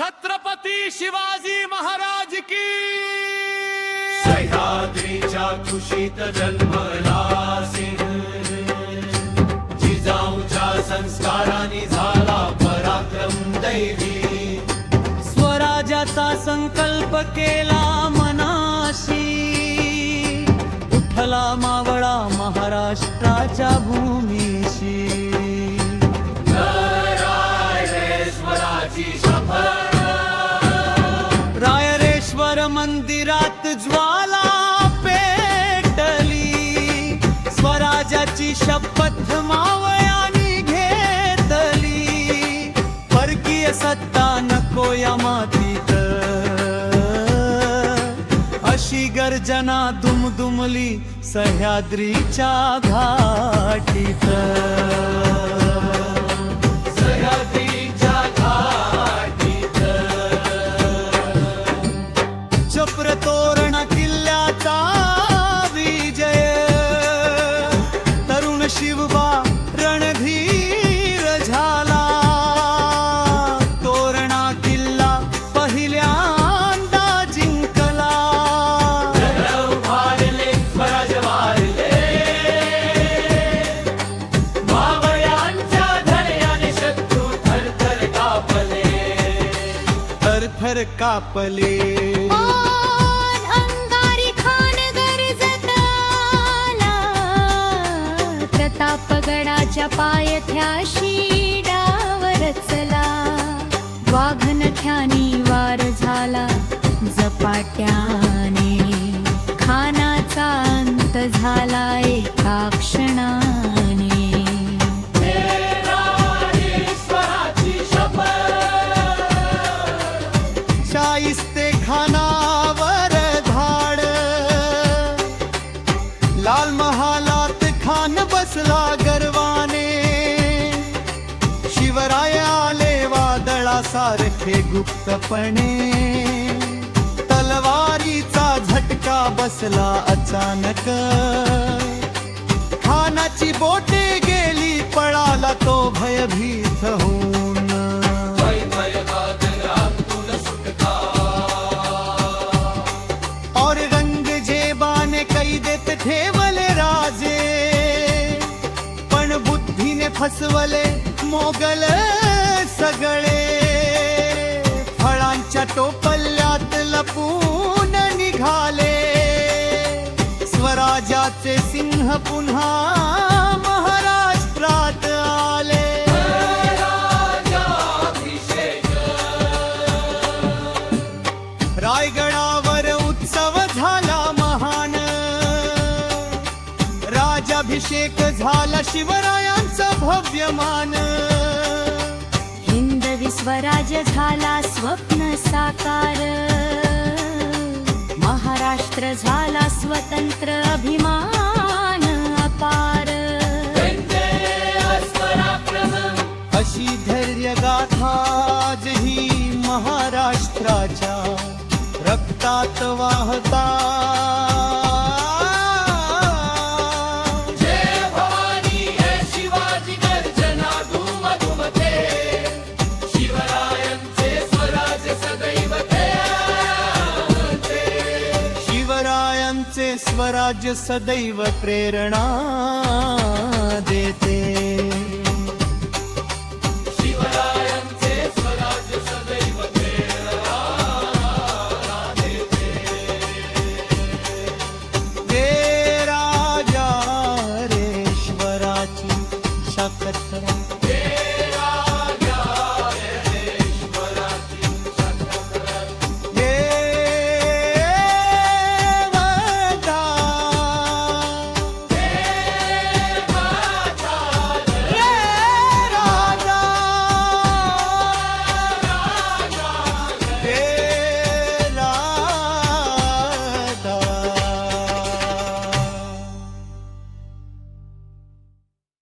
छत्रपती शिवाजी महाराज की। सह्याद्रीच्या कुशीत जन्मला सिंह, जिजाऊच्या संस्काराने झाला पराक्रम दैवी। स्वराज्याचा संकल्प केला मनाशी, उठला मावळा महाराष्ट्राच्या भूमीशी। रायरेश्वराची शपथ, रायरेश्वर मंदिरात ज्वाला पेटली, स्वराज्याची शपथ मावळ्यांनी घेतली। परकीय सत्ता नको या मातीत, अशी गर्जना दुमदुमली सह्याद्रीच्या घाटीत। सह्याद्रीच्या घाटीत चप्र तोरण किल्ल्याचा विजय, तरुण शिवबा रणधीर झाला। तोरणा किल्ला पहिल्यांदा जिंकला, भारले स्वराज वारले, मावळ्यांच्या धैर्याने शत्रू थरथर कापले, थरथर कापले। अंगारी खान गरजत आला, प्रतापगडाच्या पायथ्याशी डाव रचला। वाघनख्यानी वार झाला झपाट्याने, खानाचा अंत झाला एका क्षणाने। रायरेश्वराची शपथ, शाहिस्ते खानावर धाड, लाल महालात खान बसला गर्वाने। शिवराय आले वादळासारखे गुप्तपणे, तलवारीचा झटका बसला अचानक। खानाची बोटे गेली पळाला तो भयभीत होऊन। और रंगजेबाने कैदेत ठेवले राजे, पण बुद्धीने फसवले मोगल सगळे। फळांच्या टोपल्यात लपून निघाले, स्वराज्याचे सिंह पुन्हा महाराष्ट्रात आले। रायगडावर उत्सव झाला महान, राजाभिषेक झाला शिवरायांचा भव्यमान। हिंदवी स्वराज्य झाला स्वप्न साकार, महाराष्ट्र झाला स्वतंत्र अभिमान अपार। अशी धैर्य गाथा आजही महाराष्ट्राच्या रक्तात वाहता। जय भवानी हे शिवाजी गर्जना धूम धूमते, शिवरायांचे स्वराज्य सदैव ध्येयावते। शिवरायांचे स्वराज्य सदैव प्रेरणा देते। शिवरायांचे स्वराज्य सदैव प्रेरणा देते। हे राजा रेश्वराची शपथ